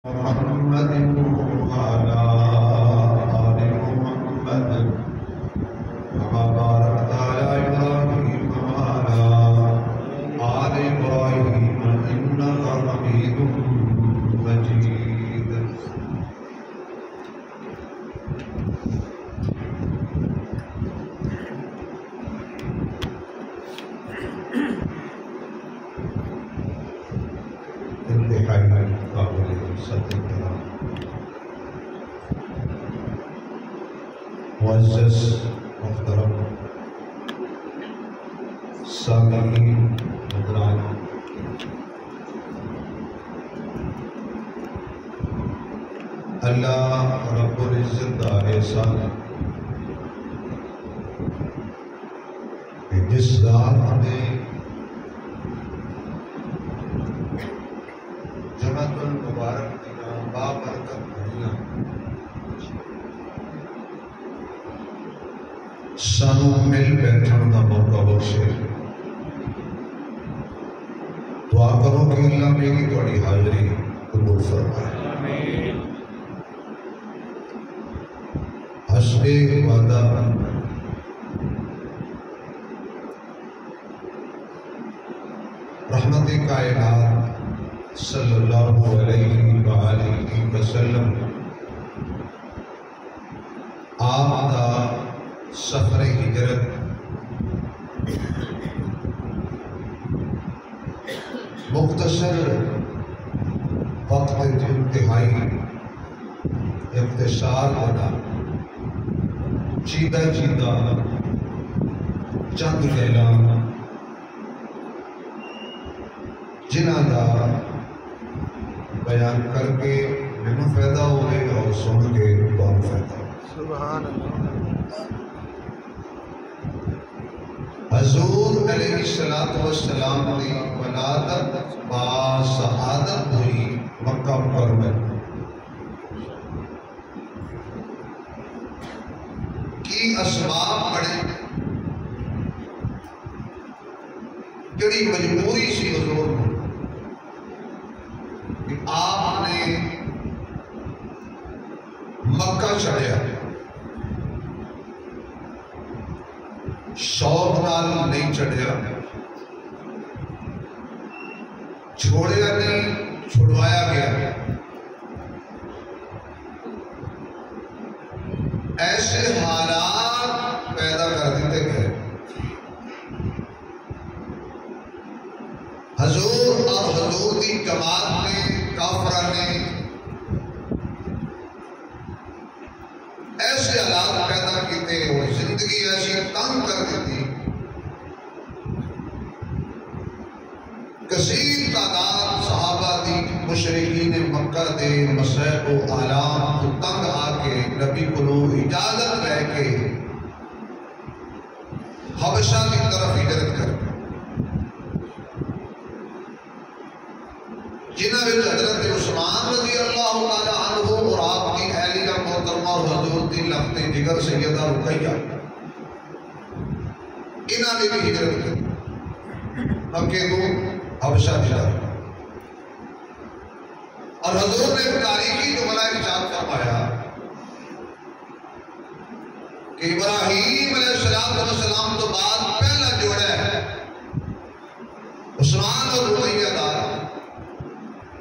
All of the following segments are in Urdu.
محمد وعلى آل محمد كما باركت على إبراهيم وعلى آل إبراهيم إنك حميد مجيد. انتہائی قابل عزت احترام معزز محترم سامعین حضرات، اللہ رب العزت کا احسان ہے کہ جس ذات نے جمعۃ المبارک دیاں بابرکت گھڑیاں سانوں مل بیٹھن کا موقع بخشے. دعا کرو کہ اللہ میری تھوڑی حاضری قبول فرمائے. حسب وعدہ رحمت کائنات صلی اللہ علیہ وآلہ وسلم آپ کا سفر ہجرت مختصر وقت انتہائی اختصار ہونا چیدہ چیدہ چند لیلاں جنہاں دا بیان کر کے مینوں فائدہ ہوئے اور سن کے تمہیں فائدہ ہوئے. سبحان اللہ. حضور علیہ السلام کی ولادت با سعادت ہوئی مکہ مکرمہ کی اسباب پڑے جڑی مجبوری سی حضور کو کہ آپ نے مکہ چڑھیا، شوق نال نہیں چڑھیا، چھوڑیا نہیں، چھڑوایا گیا. ایسے حالات پیدا کر دیتے گئے. حضور اور حضور کی جماعت نے کافرہ نے ایسے حالات پیدا کیتے اور زندگی ایسی تنگ کر دیتی. کثیر تعداد صحابہ دی مشرکین مکہ دے مسائب و اعلام تو تنگ آ کے نبی کو اجازت لے کے حبشہ کی طرف ہجرت کر گئے، جنہاں وچ حضرت عثمان رضی اللہ تعالی عنہ اور آپ کی اہلیہ محترمہ اور حضور دی لخت جگر سیدہ رقیہ انہاں نے بھی ہجرت کی مکے کو حبشہ جا. اور حضور نے تاریخی جملہ ارشاد فرمایا کہ ابراہیم علیہ السلام تو بعد پہلا جوڑا ہے عثمان اور رقیہ کا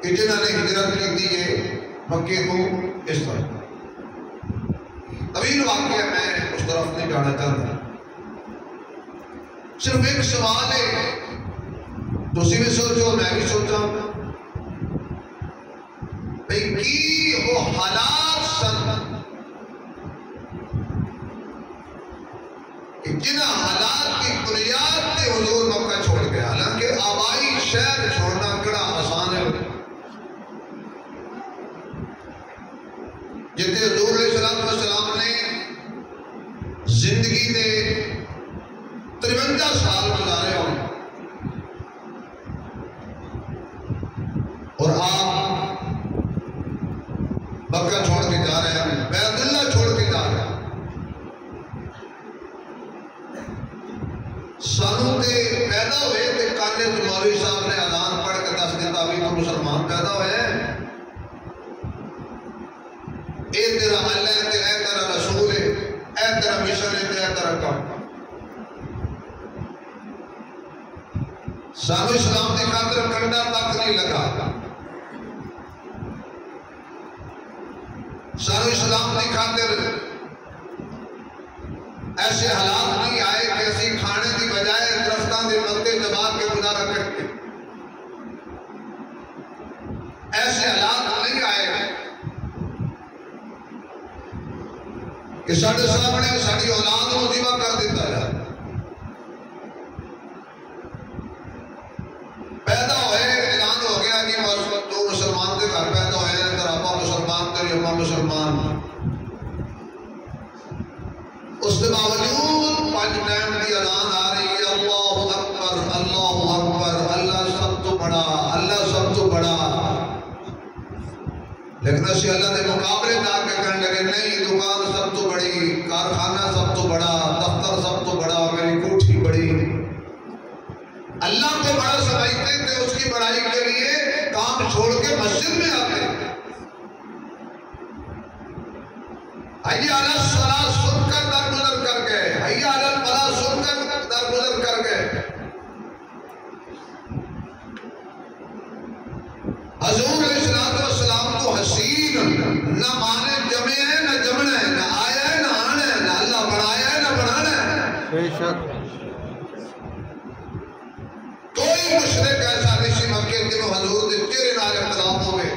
کہ جنہوں نے ہجرت کی ہے مکے کو اس طرح. طویل واقعہ میں اس طرف نہیں جانا چاہتا، صرف ایک سوال ہے، تسی بھی سوچو میں بھی سوچا بھئی کی وہ حالات سن کہ جنہ حالات کی بنیاد پہ حضور مکہ چھوڑ گیا. حالانکہ آبائی شہر چھوڑنا کڑا آسان ہے، جتنے حضور علیہ السلام نے زندگی دے 53 سال گزارے ہوں اور آپ مکہ چھوڑ کے جا رہے ہیں، بیت اللہ چھوڑ کے جا رہے ہیں. سانوں کے پیدا ہوئے کہ کالج مولوی صاحب نے اذان پڑھ کے دس دیتا بھی تو مسلمان پیدا ہوئے ہیں. اے تیرا اللہ ہے، اے تیرا رسول ہے، اے تیرا مشن ہے، اے تیرا کام۔ سانو اسلام کی خاطر کنڈا تک نہیں لگا، سانو اسلام کی خاطر ایسے حالات نہیں آئے کہ اسی کھانے کی بجائے درختوں کے پتے دبا کے گزارا کرتے، ایسے حالات نہیں آئے کہ ساڈے سامنے ساری اولاد کو ذبح کر دیتا جائے۔ پیدا ہوئے اعلان ہو گیا کہ تو مسلمان کے گھر پیدا ہوئے ہیں، تیرا ابا مسلمان، تیری اما مسلمان، اس کے باوجود 5 ٹائم کی اذان آ رہی ہے، اللہ اکبر اللہ اکبر، اللہ سب تو بڑا، اللہ سب تو بڑا، لیکن اسی اللہ کے مقابلے جا کے کہنے لگے نہیں، دکان سب تو بڑی، کارخانہ سب تو بڑا، دفتر سب تو بڑا، میری کوٹھی بڑی۔ اللہ کو بڑا سمجھتے تھے، اس کی بڑائی کے لیے کام چھوڑ کے مسجد میں آتے۔ حی علی الصلاۃ سن کر درگزر کر گئے، حی علی الفلاح سن کر درگزر کر گئے۔ حضور علیہ السلام کو حسین نہ مانے جمع ہے نہ جمنا ہے، نہ آیا ہے نہ آنا ہے، نہ اللہ بنایا ہے نہ بنانا ہے۔ بے شک کوئی مشرک ایسا نہیں سی مکے جنہوں حضور دے چہرے نال اختلاف ہوئے،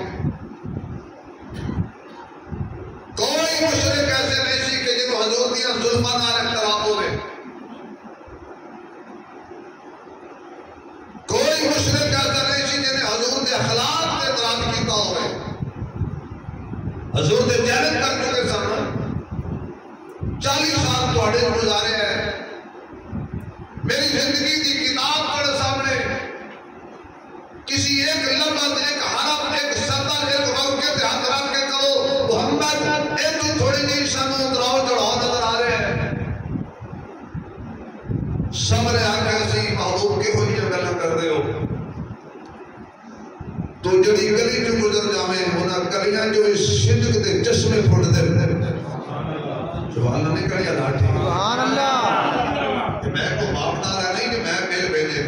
کوئی مشرک ایسے نہیں سی کہ جنہوں حضور دیا ظلمہ نال اختلاف ہوئے، کوئی مشرک ایسا نہیں سی جنہیں حضور دے اخلاق سے اعتراض کیتا ہوئے۔ حضور دے جنت کر چکے سن، 40 سال تواڈے گزارے ہیں، میری زندگی دی کتاب پڑھ سامنے، کسی ایک لفظ، ایک حرف، ایک سطر، ایک واقعے سے ہاتھ رکھ کے کہو محمد، ایک تو تھوڑی جی سانو اتراؤ چڑھاؤ نظر آ رہے ہیں، سامنے آ کے اسی محبوب کے ہوئی گلا کر رہے ہو، تو جڑی گلی جو گزر جاویں انہاں گلیاں جو اس صدق دے چشمے پھٹ دے، سبحان اللہ نہیں کڑیا لاٹھی، سبحان اللہ، کہ میں کو باپنا رہا نہیں کہ میں بل بھیجے،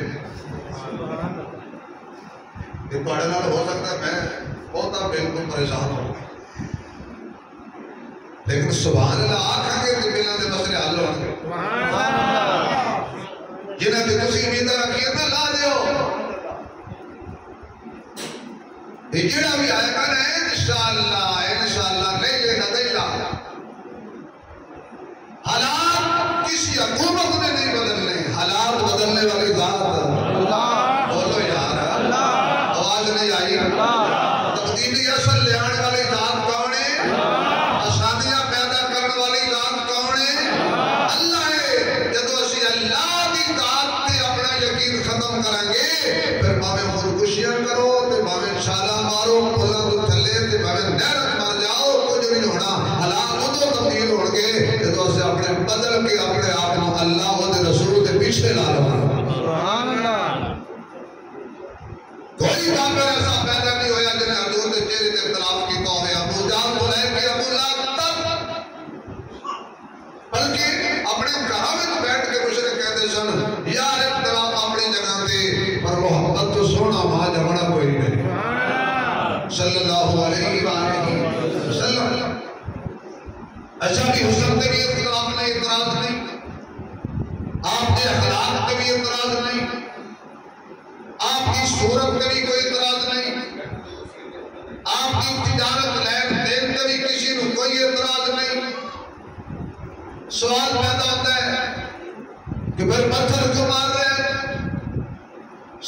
کہ تواڈے نال ہو سکتا ہے میں بہتا بالکل پریشان ہوں، لیکن سبحان اللہ آکھاں گے کہ بلوں دے مسئلے حل ہون گے، سبحان اللہ، جنہاں تے تسی امیداں رکھیے نا لا دیو، یہ جڑا بھی آئے گا نا انشاءاللہ نہیں لینا دیلا۔ حالات کسی حکومت نے نہیں بدلنے، حالات بدلنے والی ذات اللہ، بولو یار اللہ، آواز نہیں آئی، تبدیلی اصل لے آنے والی ذات کون ہے؟ آسانیاں پیدا کرنے والی ذات کون ہے؟ اللہ ہے۔ جدو اسی اللہ کی ذات تے اپنا یقین ختم کریں گے، پھر باویں خودکشیاں کرو تے باویں چھالا مارو پھلاں تو تھلے تے باویں نہرت مر جاؤ، کچھ نہیں ہونا، حالات ادو تبدیل ہون گے جدو اسے اپنے بدل کے اپنے آپ کو اللہ و رسول کے پیچھے لا لو۔ سبحان اللہ، کوئی کافر ایسا پیدا نہیں ہویا جنہیں حضور کے چہرے سے اختلاف کیتا ہوئے، ابو جہل کو لے کے ابو لہب تک، بلکہ اپنے گھروں میں بیٹھ کے مشرک کہتے سن یار اختلاف اپنی جگہ تے، پر محبت تو سونا ماں جمنا کوئی نہیں، صلی اللہ علیہ وآلہ وسلم۔ اچھا بھی حسن سے بھی اختلاف نہیں، اعتراض نہیں، آپ کے اخلاق سے بھی اعتراض نہیں، آپ کی صورت سے بھی کوئی اعتراض نہیں، آپ کی تجارت لین دین سے بھی کسی کو کوئی اعتراض نہیں۔ سوال پیدا ہوتا ہے کہ پھر پتھر کیوں مار رہے ہیں؟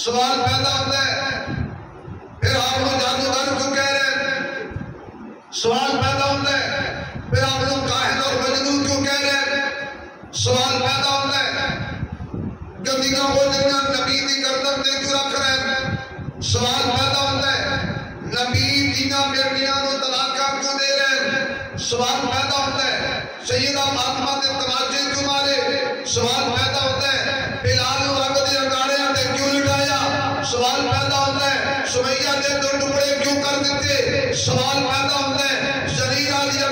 سوال پیدا ہوتا ہے پھر آپ کو جادوگر کیوں کہہ رہے ہیں؟ سوال پیدا ہوتا ہے پھر آپ لوگ کاہن اور مجنون کیوں کہہ رہے ہیں؟ سوال پیدا ہوتا ہے گندگاں وہ جنہاں نبی دی گردن دے کیوں رکھ رہے ہیں؟ سوال پیدا ہوتا ہے نبی دینا بیٹیاں نو طلاقاں کیوں دے رہے ہیں؟ سوال پیدا ہوتا ہے سیدہ فاطمہ دے تماچے کیوں مارے؟ سوال پیدا ہوتا ہے بلال و اگ دے انگاڑیاں تے کیوں لٹایا؟ سوال پیدا ہوتا ہے سمیہ دے دو ٹکڑے کیوں کر دیتے؟ سوال پیدا ہوتا ہے زریرہ دی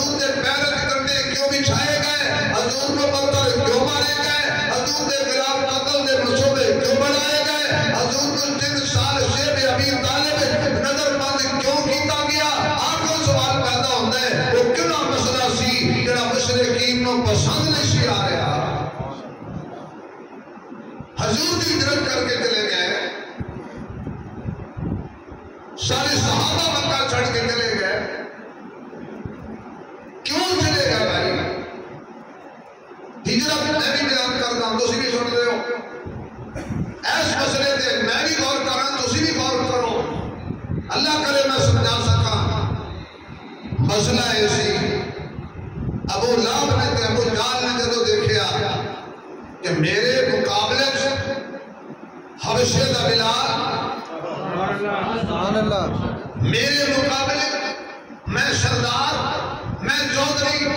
حضور کے پیر کرنے کیوں بچھائے گئے، حضور کو پتھر کیوں مارے گئے، حضور کے خلاف قتل کے منصوبے کیوں بنائے گئے، حضور کو 3 سال شیب ابی طالب نظر بند کیوں کیتا گیا۔ آپ کو سوال پیدا ہوتا ہے وہ کیوں مسئلہ سی جڑا مشرکین کو پسند نہیں سی آ رہا۔ حضور کی ہجرت کر کے چلے گئے، سارے صحابہ مکہ چھڑ کے چلے گئے، کیوں چلے گئے بھائی؟ ہجرت میں بھی بیان کرتا ہوں، تسی بھی سن رہے ہو، ایس مسئلے تے میں بھی غور کر رہا ہوں، تسی بھی غور کرو، اللہ کرے میں سمجھا سکا۔ مسئلہ ایسی ابو لہب نے تے ابو جہل نے جدو دیکھیا کہ میرے مقابلے حبشے دا بلال، میرے مقابلے میں سردار، میں چودھری،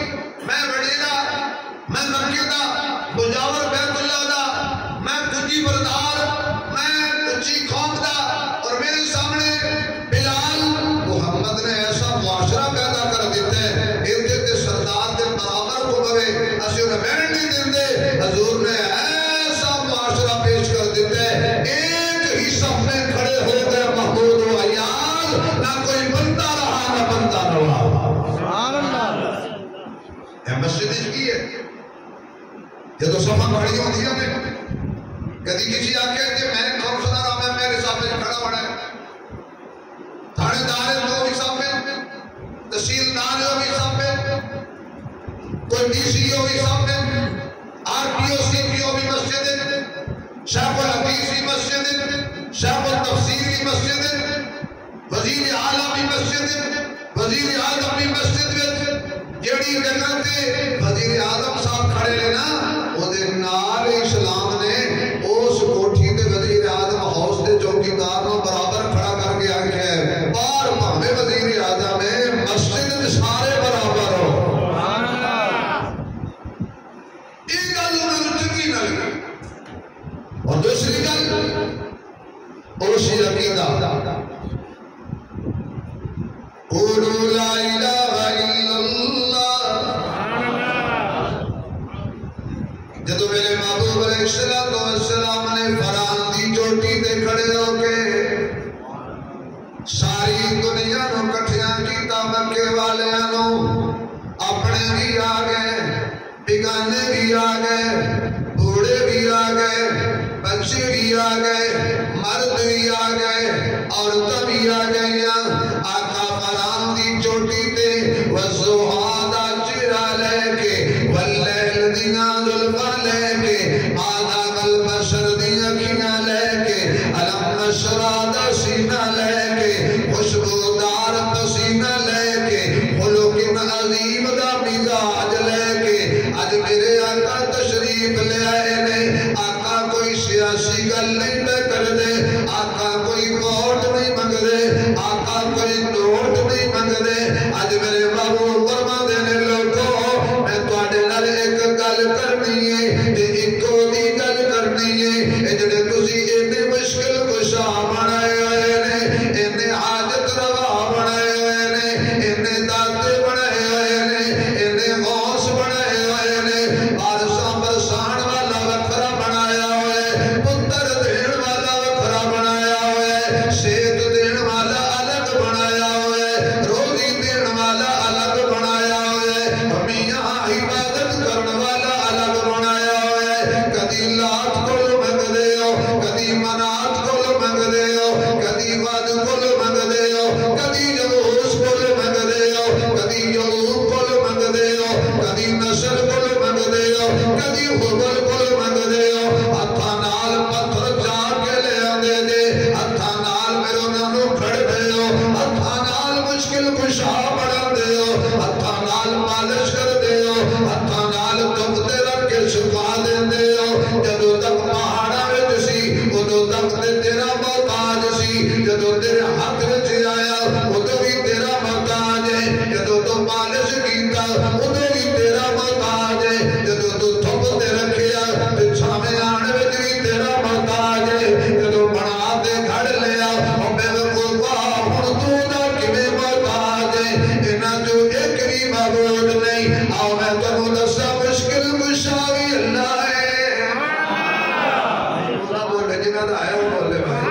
میں وڈیرا، میں مکے دا مجاور بیت اللہ دا، میں کچی بردار، میں کچی قوم دا، اور میرے سامنے بلال، محمد نے ایسا معاشرہ پیدا کر دیتا ہے ادھر سردار کے برابر کو بوے اسی انہیں بیٹھ نہیں دیندے۔ حضور نے ایسا معاشرہ پیش کر دیتا ہے، ایک ہی صف میں کھڑے ہو گئے محمود و عیال، نہ کوئی بنتا رہا نہ بنتا رہا۔ سبحان اللہ۔ یہ مسجد کی ہے، یہ تو صفحہ بڑی ہوتی ہے ہمیں، کدی کسی آکے کہ میں نے کونسلر رہا میں میرے سامنے کھڑا بڑا ہے، تھانے دار ہے تو بھی سامنے، تحصیلدار ہے بھی سامنے، کوئی ڈی سی او بھی سامنے، آر پی او سی پی او بھی مسجد ہے، شیخ الحدیث بھی مسجد ہے، شیخ التفسیر بھی مسجد ہے، وزیر اعلیٰ بھی مسجد ہے، وزیر اعظم بھی مسجد ہے، جیڑی جگہ تے وزیر اعظم صاحب کھڑے لے نا وہ دے نال اسلام نے اس کوٹھی تے وزیر اعظم ہاؤس دے چوکیدار نو برابر کھڑا کر کے آگے ہے بار پاہمیں وزیر اعظم ہے مسجد میں سارے برابر ہو۔ ایک گل انہوں نے چنگی نہ لگی، اور دوسری گل اوشی عقیدہ قولوا لا الہ الا اللہ۔ جدو میرے محبوب علیہ السلام نے فران دی چوٹی تے کھڑے ہو کے ساری دنیا نو کٹھیاں کیتا، مکے والیاں نو، اپنے بھی آ گئے، بگانے بھی آ گئے، بوڑھے بھی آ گئے، بچے بھی آ گئے، مرد بھی آ گئے، عورتیں بھی آ گئیاں۔ آقا فران دی چوٹی تے وَالضُّحَىٰ دا چہرہ لے کے وَاللَّيْلِ دیاں زلفاں لے کے آدھا البشر دی اکھیاں لے کے علم نشرہ دا سینہ لے کے خوشبودار پسینہ لے کے خلق عظیم دا مزاج لے کے آج میرے آقا تشریف لے آئے نے۔ آقا کوئی سیاسی گل نہیں پہ کر دے، آقا کوئی ووٹ نہیں منگ دے، آقا کوئی نوٹ نہیں منگ دے۔ آج میرے محبوب فرما دینے لوگوں میں تواڈے نال ایک گل کرنی ہے تے اکو دی گل کرنی ہے، جڑے تسی اینے مشکل کشا بنائے ہوئے نے، اینے حاجت روا بنائے ہوئے نے، اینے داتے بنائے ہوئے نے، اینے غوث بنائے ہوئے نے، بارشاں برسان والا وکھرا بنایا ہوئے، پتر دین والا وکھرا بنایا ہوئے، صحت دین والا الگ بنایا ہوئے، روزی دین والا الگ بنایا ہوئے، میاں عبادت کرن والا الگ بنایا ہوئے۔ کدی لات کول منگ دے ہو، کدی منات کول منگ دے ہو، کدی ود کول منگ دے ہو، کدی یغوث کول منگ دے ہو، کدی یعوق کول منگ دے ہو، کدی نصر کول منگ دے ہو، کدی حبل کول منگ دے ہو۔ ہتھاں نال پتھر جا کے لے آندے دے، ہتھاں نال میرے انہاں نو کھڑ دے ہو، ہتھاں نال مشکل کشا بنا دے ہو، ہتھاں نال مالش کر دے ہو، ہتھاں نال دبتے رکھ کے شفا دے دے ہو۔ جدو تک پہاڑا وچ سی ادو تک تے تیرا محتاج سی، جدو تیرے ہاتھ وچ آیا ادو بھی تیرا محتاج ہے، جدو تو مالش کیتا ادو بھی تیرا محتاج ہے، جدو تو تھپ تے رکھیا تے چھاویں آن وچ بھی تیرا محتاج ہے، جدو بنا تے گھڑ لیا او بے وقوفا ہن تو دا کیویں محتاج ہے۔ انہاں جو ایک بھی معبود نہیں. آؤ میں تنوں دسا مشکل کشا بھی اللہ ہے. بولے جنہاں دا ہے وہ بولے بھائی,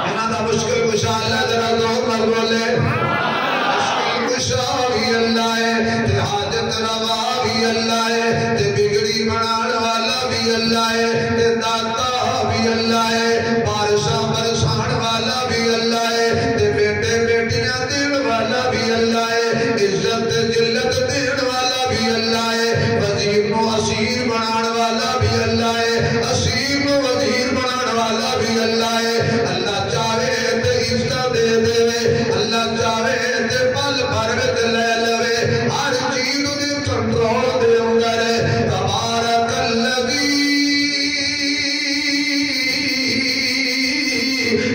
جنہاں دا مشکل کشا اللہ ذرا زور نہ بولے. مشکل کشا بھی اللہ ہے, تے حاجت روا بھی اللہ ہے, تے بگڑی بنان والا بھی اللہ ہے, تے داتا بھی اللہ ہے, بارشاں برسان والا بھی اللہ ہے, تے بیٹے بیٹیاں دین والا بھی اللہ ہے, عزت جلت دین والا بھی اللہ ہے, وزیر نو اسیر بنان والا بھی اللہ ہے, اسیر نو وزیر بنان والا بھی اللہ ہے. اللہ چاہے تے عزت دے دے, اللہ چاہے تے پل بھر وچ لے لوے, ہر چیز دے کنٹرول دے اندر ہے. تبارک الذی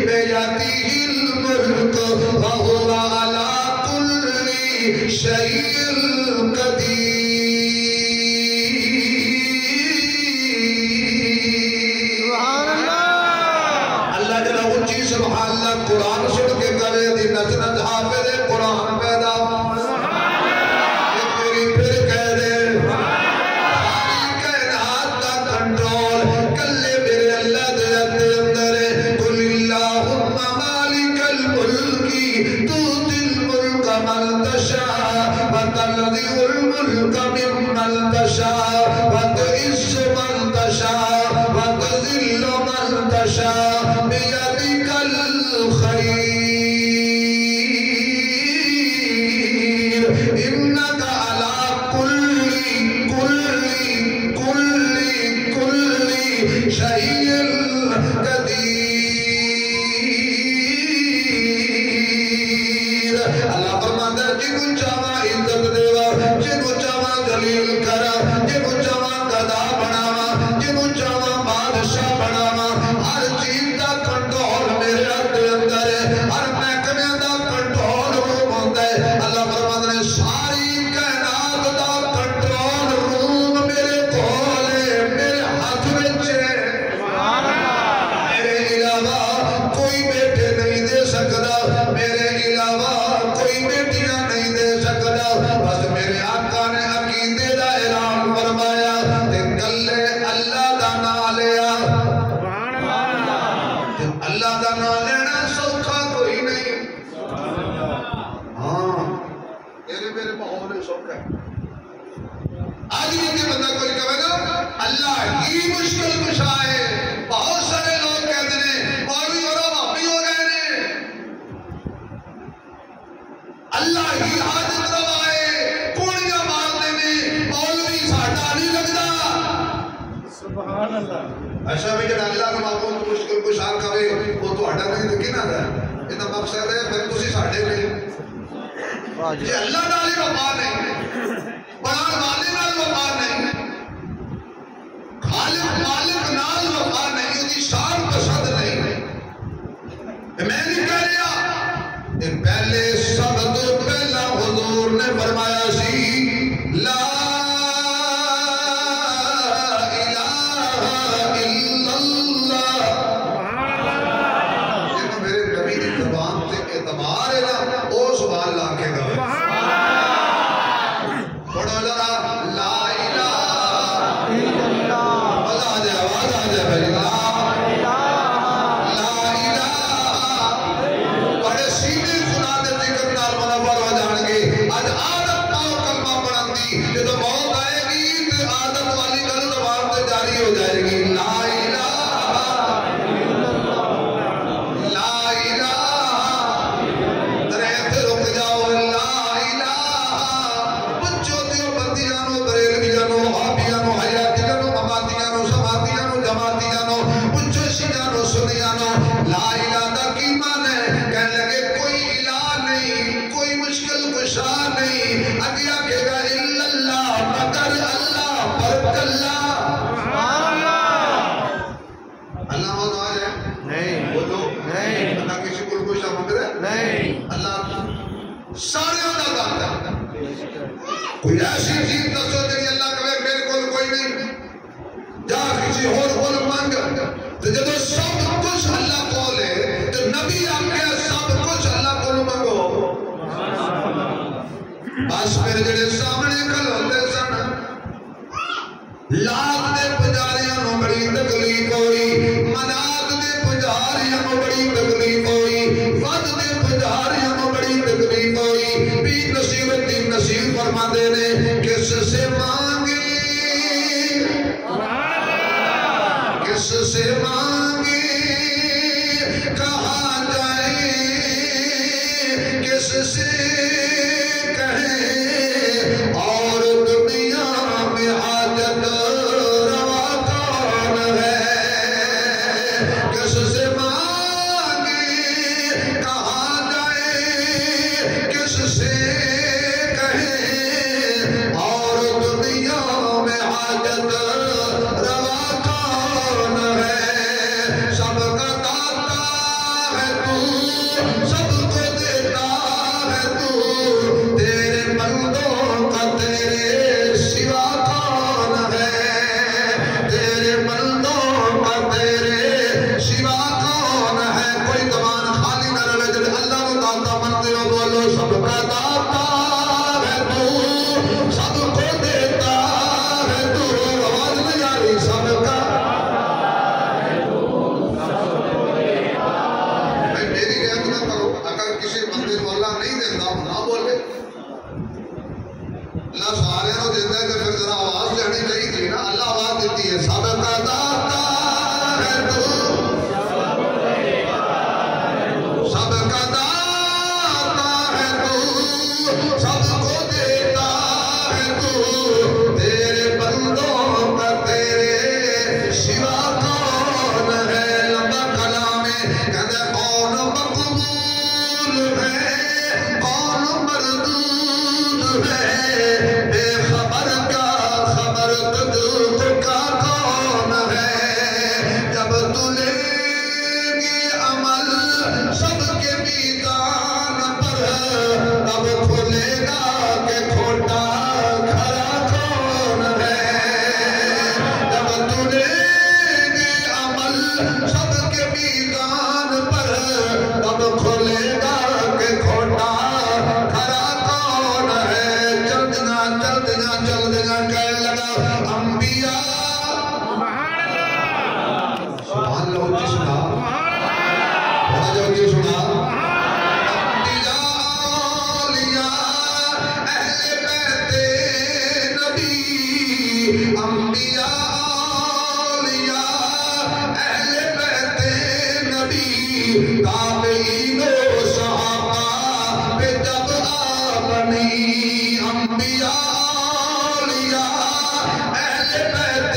بیدہ الملک وہو علی کل شیء قدیر. اللہ جل اونچی سبحان اللہ قرآن سن کے کرے دی نچ نچ حافظ قرآن پیدا. ایک میری پھر کہہ دے, ساری کائنات کا کنٹرول کلے میرے اللہ دے اندر ہے. قل اللہم مالک الملک تؤتی الملک من تشاء وتنزع الملک ممن تشاء وتعز من تشاء وتذل من تشاء بیدک الخیر انک علی کل شیء قدیر. اللہ فرماتا ہے جنہوں چاہاں عزت دیوا, جنہوں چاہاں دلیل کرا, جنہوں چاہاں گدا بناوا, جنہوں چاہاں بادشاہ بناوا. ہر چیز دا کنٹرول میرے ہاتھ اندر ہے, ہر محکمے دا کنٹرول روم ہوتا ہے. اللہ فرماتا ہے ساری کائنات دا کنٹرول روم میرے کول ہے, میرے ہاتھ وچ ہے. میرے علاوہ کوئی بیٹے نہیں دے سکتا, میرے علاوہ کوئی بیٹیاں نہیں دے سکتا. بس میرے آقا نے عقیدے دا اعلان فرمایا تے کلے اللہ دا نام لیا. اللہ دا نام لینا سوکھا کوئی نہیں. ہاں میرے ماحول سوکھا ہے. آج یہ بندہ کوئی کہے گا اللہ ہی مشکل کشا ہے. بہت سارے لوگ کہتے ہیں مولوی اور بھابی ہو گئے نے, اللہ ہی حاجت روا ہے, کوڑیاں مارتے نے, مولوی ساڈا نہیں لگدا. سبحان اللہ. ایسا بھی جڑا اللہ کا معبود مشکل کشا کہے وہ تہاڈا نہیں تے کہنا دا. یہ تو مقصد ہے پھر تسی ساڈے نہیں. جی اللہ نال ہی وفا نہیں, بنان والے نال وفا نہیں, خالق مالک نال وفا نہیں, اس کی شان پسند نہیں. میں نہیں کہہ رہا, پہلے سب تو پہلا حضور نے فرمایا سی لا الہ الا اللہ. جنہوں میرے نبی کی زبان سے اعتبار ہے نا وہ سبحان اللہ کے گا. پڑھو ذرا لا الہ الا اللہ. آواز آ جائے بھائی, لا بڑے سیدھے خدا دے ذکر نال منور ہو جان گے. آج عادت پاؤ کلمہ پڑھن دی, جدو موت آئے گی تو عادت والی گل زبان تے جاری ہو جائے گی. لا الہ لا الہ. ذرا ایتھے رک جاؤ. لا الہ بچوں دیو بندیاں نو, بریلویاں نو, وہابیاں نو, حیاتیاں نو, مماتیاں نو, سماتیاں نو, جماعتیاں نو, پوچھو شیعہ نو, سنیاں نو. لا الہ دا کی معنی ہے؟ کہنے لگے کوئی الہ نہیں, کوئی مشکل کشا نہیں. اگے آکھے گا الا اللہ, مگر اللہ, پر اللہ. اللہ موت آ جائے نہیں, بولو نہیں. اللہ کسی کو کشا مانگ رہے نہیں. اللہ سارے ہوتا جانتا ہے. کوئی ایسی چیز دسو جی اللہ کہے میرے کو کوئی نہیں, جا کسی اور کول مانگ. تو جب سب کچھ اللہ کول ہے تو نبی آکھے سب کچھ اللہ کول مانگو. بس پھر جڑے سامنے کھلوتے سن لات دے پجاریاں نو بڑی تکلیف ہوئی، منات دے پجاریاں نو بڑی تکلیف ہوئی، ود دے پجاریاں نو بڑی تکلیف ہوئی۔ بھی نصیر الدین نصیر فرماندے نے کس سے مانگے کس سے مانگے کہاں جائے کس سے کہیں اور دنیا میں حاجت روا کون ہے، کس سے مانگے کہاں جائے کس سے کہیں اور دنیا میں حاجت روا کون ہے، سب کا داتا ہے تو سب کو دیتا ہے تو، تیرے بندوں کا تیرے سوا کون ہے، تیرے بندوں کا تیرے سوا کون ہے۔ کوئی زبان خالی نہ رہے جب اللہ کو داتا منتے ہو بولو سب کا داتا ہے تو سب کو دیتا ہے تو، آواز نہیں آ رہی سب کا میری رعایت نہ کرو، اگر کسی بندے کو اللہ نہیں دیتا نہ بولے، اللہ سارے کو دیتا ہے تو پھر ذرا آواز لہنی چاہیے تھی نا، اللہ آواز دیتی ہے سب کا داتا ہے تو سب کا داتا ہے تو سب کو دیتا ہے تو، تیرے بندوں کا تیرے سوا کون ہے۔ لمبا کلام ہے کہتے کون مقبول ہے کون مردود ہے، بے خبر کا خبر تجھ کا کون ہے، جب تو لے گی عمل سب کے میدان پر تب کھلے گا کہ کھوٹا کھرا کون ہے، جب تو لے گی عمل سب کے میدان پر تب کھلے گا کہ کھوٹا کھرا کون ہے۔ چل دینا کہنے لگا انبیاء سبحان اللہ جی سنا بہت جو جی سنا انبیاء اولیاء اہل بیت نبی، انبیاء اولیاء اہل بیت نبی، تابعین و صحابہ پہ جب آبنی، انبیاء اولیاء اہل بیت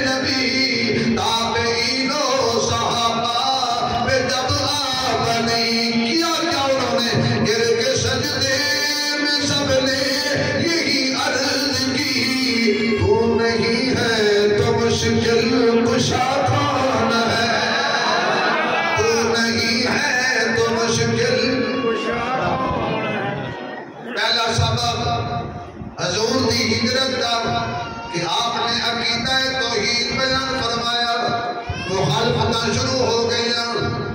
نبی، تابعین و صحابہ پہ جب آبنی، کیا انہوں نے گر کے سجدے میں سب نے یہی عرض کی، تو نہیں ہے تو مشکل کشا کون ہے، تو نہیں ہے تو مشکل پہلا سبب حضور دی ہجرت کا کہ آپ نے عقیدہ توحید بیان فرمایا، مخالفتاں شروع ہو گئی،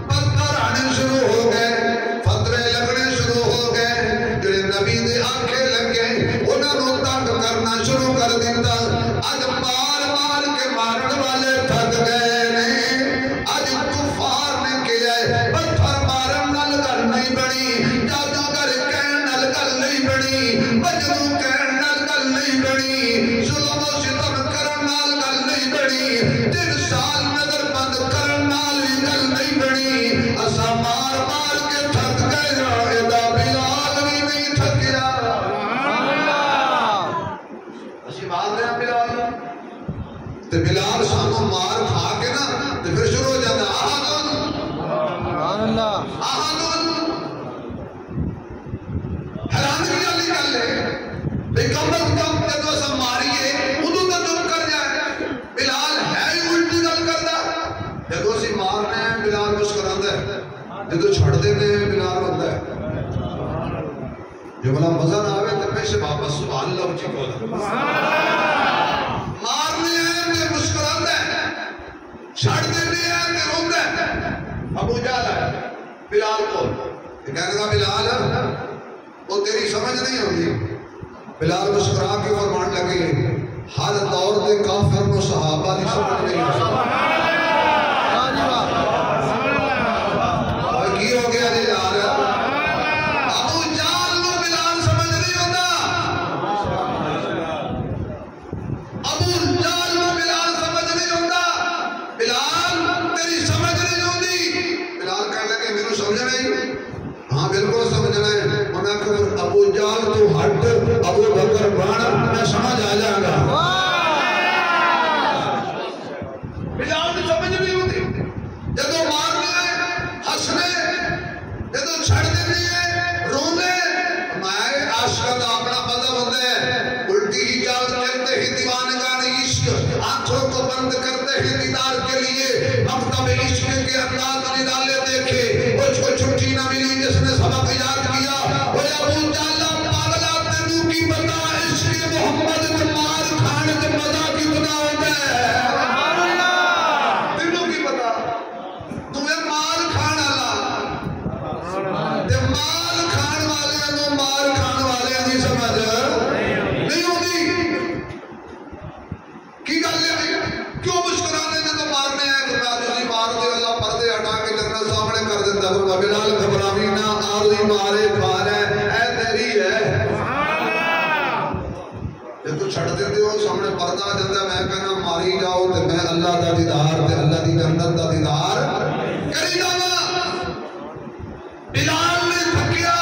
پتھر آنے شروع ہو گئے، فترے لگنے شروع ہو گئے، جڑے نبی دے آنکھیں لگے انہاں نوں تنگ کرنا شروع کر دیتا، اج مار مار کے مارن والے تھک گئے نے، اج کفار نے کیا ہے پتھر مارن نال گل نہیں بنی، جادوگر کہن نال گل نہیں بنی، مجنوں کہن نال گل نہیں بنی، ظلم و ستم کرن نال گل نہیں بنی، 3 سال نظر بند کرن نال گل نہیں بنی، اسا مار مار کے تھک گئے، ادا بلال بھی نہیں تھکیا، اسی مار رہے ہیں بلال، تو بلال سانو مار کھا کے نا تو پھر شروع ہو جاتا آہدن آہدن، حیرانی والی گل ہے بھئی کم از کم جدو اسا ماریے ادو تو چپ کر جائے، بلال ہے ہی الٹی گل کردا، جدو اسی مارنے ہیں بلال مسکراندا ہے، جدو چھڑ دیتے ہیں بلال ہوتا ہے، جو بلا مزہ نہ آوے تو پیسے واپس سبحان اللہ اچھی کو مارنے ہیں تے مسکراندا ہے، چھڑ دیتے ہیں تے روندا ہے۔ ابو جہل ہے بلال کو کہنے لگا بلال وہ تیری سمجھ نہیں ہوگی، بلال مسکرا کے فرمان لگے ہر دور دے کافر نو صحابہ دی سمجھ نہیں آئی کی ہو گیا جی یار ابو جہل نو بلال سمجھ نہیں ہوتا ابو جہل نو بلال سمجھ نہیں ہوتا بلال تیری سمجھ نہیں ہوتی بلال کہنے لگے میرے سمجھنا ہی ہاں بالکل سمجھنا ہے انہاں کہ ابو جہل تو ہٹ ابو بکر بن میں سمجھ آ جائے گا بلال تو سمجھ نہیں ہوتی جدو مارنے ہسنے جدو چھڑ دینے رونے میں عاشق کا اپنا مذہب ہوتا ہے الٹی اجازت کرتے ہی دیوانگان عشق آنکھوں کو بند کرتے ہی دیدار کے لیے مکتب عشق کے انداز نرالے دیکھے کچھ کو چھٹی نہ ملی جس نے سبق یاد کیا وہ ابو جہل پاگلا تینوں کی بتا عشق محمد کے مار کھانے کے مزہ کتنا ہوتا ہے تینوں کی بتا تمہیں مار کھان والا تے مال کھان والے نو مار کھان والے دی سمجھ نہیں ہوتی کی گل ہے کیوں مسکرانے نے تو مارنے ہیں کہ میں تسی مار دے اللہ پردے ہٹا کے جنت سامنے کر دیتا فرما بلال گھبراوی نہ آرزی مارے کھار ہے اے تیری ہے جب تو چھڑ دیتے ہو سامنے پردہ آ جاتا ہے میں کہنا ماری جاؤ تے میں اللہ دا دیدار تے اللہ دی جنت دا دیدار کری جاوا بلال نے تھکیا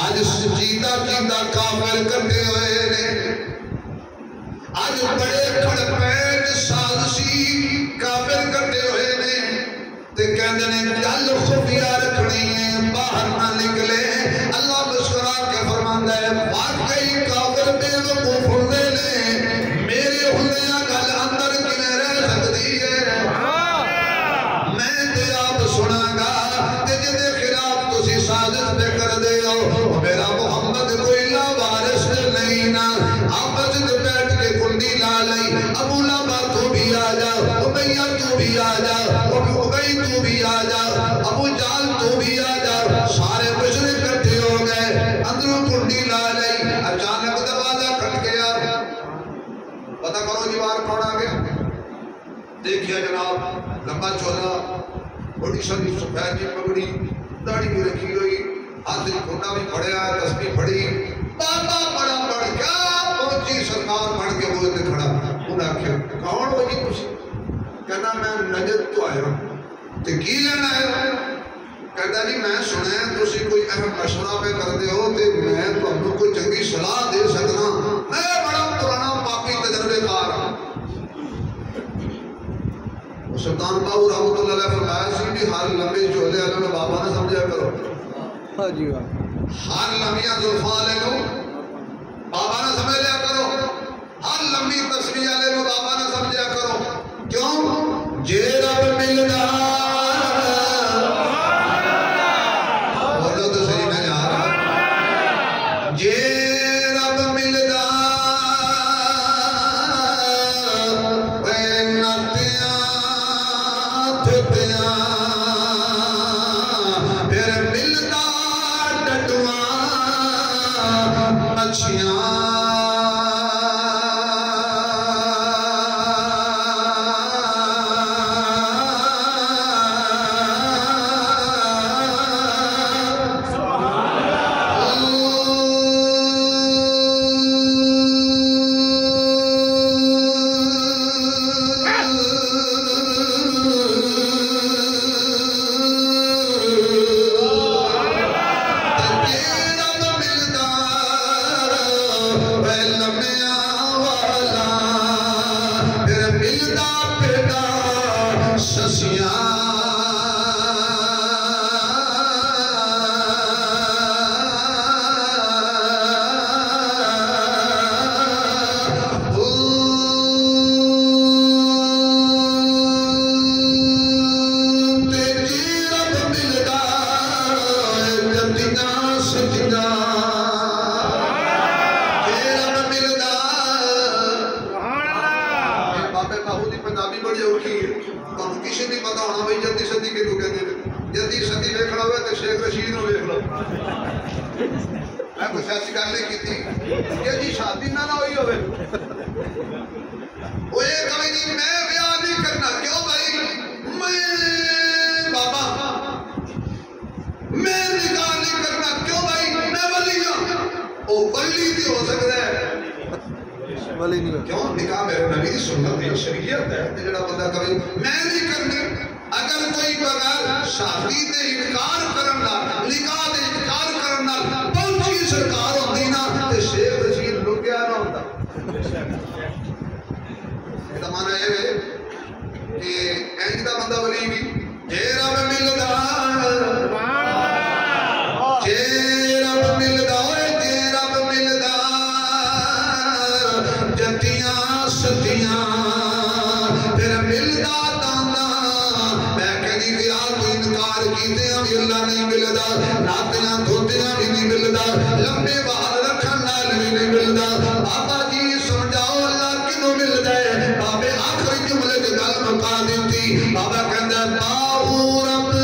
آج جیتا جیتا کافر کرتے ہوئے نے آج بڑے کھڑپین سازشی کافر کرتے ہوئے نے تے کہندے نے گل خفیہ رکھنی ہے باہر نہ نکلے اللہ مسکرا کے فرماندا ہے واقعی کافر بے وقوف ہوندے نے میرے ہوندیاں گل اندر کیویں رہ سکدی ہے میں تے آپ سناں گا تے جدے خلاف تسی سازش پہ کر دے ہو میرا محمد کوئی لا وارث نہیں نا آپس میں بیٹھ کے کنڈی لا لئی ابو لہب تو بھی آ جا امیہ تو بھی آ جا ابی تو بھی آ جا ابو جہل تو بھی آ جا سارے مشرک اکٹھے ہو گئے اندروں کنڈی لا لئی اچانک دروازہ کھٹ گیا پتہ کرو جی باہر کون آ گیا دیکھیا جناب لمبا چولا بڑی سنی سفید جی پگڑی داڑھی بھی رکھی ہوئی ہاتھ کھوٹا بھی پڑیا ہے تسبیح پڑھی بابا بڑا بڑھ گیا پہنچی سرکار بن کے وہ تے کھڑا انہاں آکھیا کون ہو جی تسی کہنا میں نجد تو آیا ہوں تے کی لینا ہے کہتا جی میں سنے تسی کوئی اہم مشورہ پہ کردے ہو تے میں تانوں کوئی چنگی صلاح دے سکنا میں بڑا پرانا پاپی تجربے کار ہوں سلطان باہو رحمت اللہ علیہ فرمایا سی بھی ہر لمبے چولے والوں نے بابا نے سمجھا کرو ہر لمبیاں زلفاں والے کو بابا نے سمجھ لیا کرو ہر لمبی تسبیح والے کو بابا نے سمجھا کرو کیوں جے رب ملدا بولو تو صحیح میں جا رہا جے رب ملدا پھر ملدا ڈڈواں مچھیاں میں کچھ ایسی گل نہیں کی کہ جی شادی نہ ہوئی ہوئے وہ یہ کہیں جی میں بیاہ نہیں کرنا کیوں بھائی میں بابا میں نکاح نہیں کرنا کیوں بھائی میں ولی ہوں وہ ولی بھی ہو سکتا ہے ولی نہیں کیوں نکاح میرے نبی کی سنت ہے شریعت ہے جڑا بندہ کہے میں نہیں کرنی اگر کوئی بغیر شادی دے انکار کرنا نکاح دے انکار کرنا پہنچی سرکار ہوتی نا تے شیخ رشید لکیا نہ ہوتا یہ مانا یہ ہے کہ اینج دا بندہ ولی بھی جے رب ملدا جے رب ملدا جے رب ملدا جتیاں ستیاں پھر ملدا تانا میں کہیں گیا تو انکار کیتے ہیں بھی اللہ نہیں ملدا ناتیاں دھوتیاں بھی نہیں ملدا لمبے بال رکھن نال بھی نہیں ملدا بابا جی سمجھاؤ اللہ کینوں ملدا ہے بابے آخری جملے دی گل مکا دتی بابا کہندا باہو رب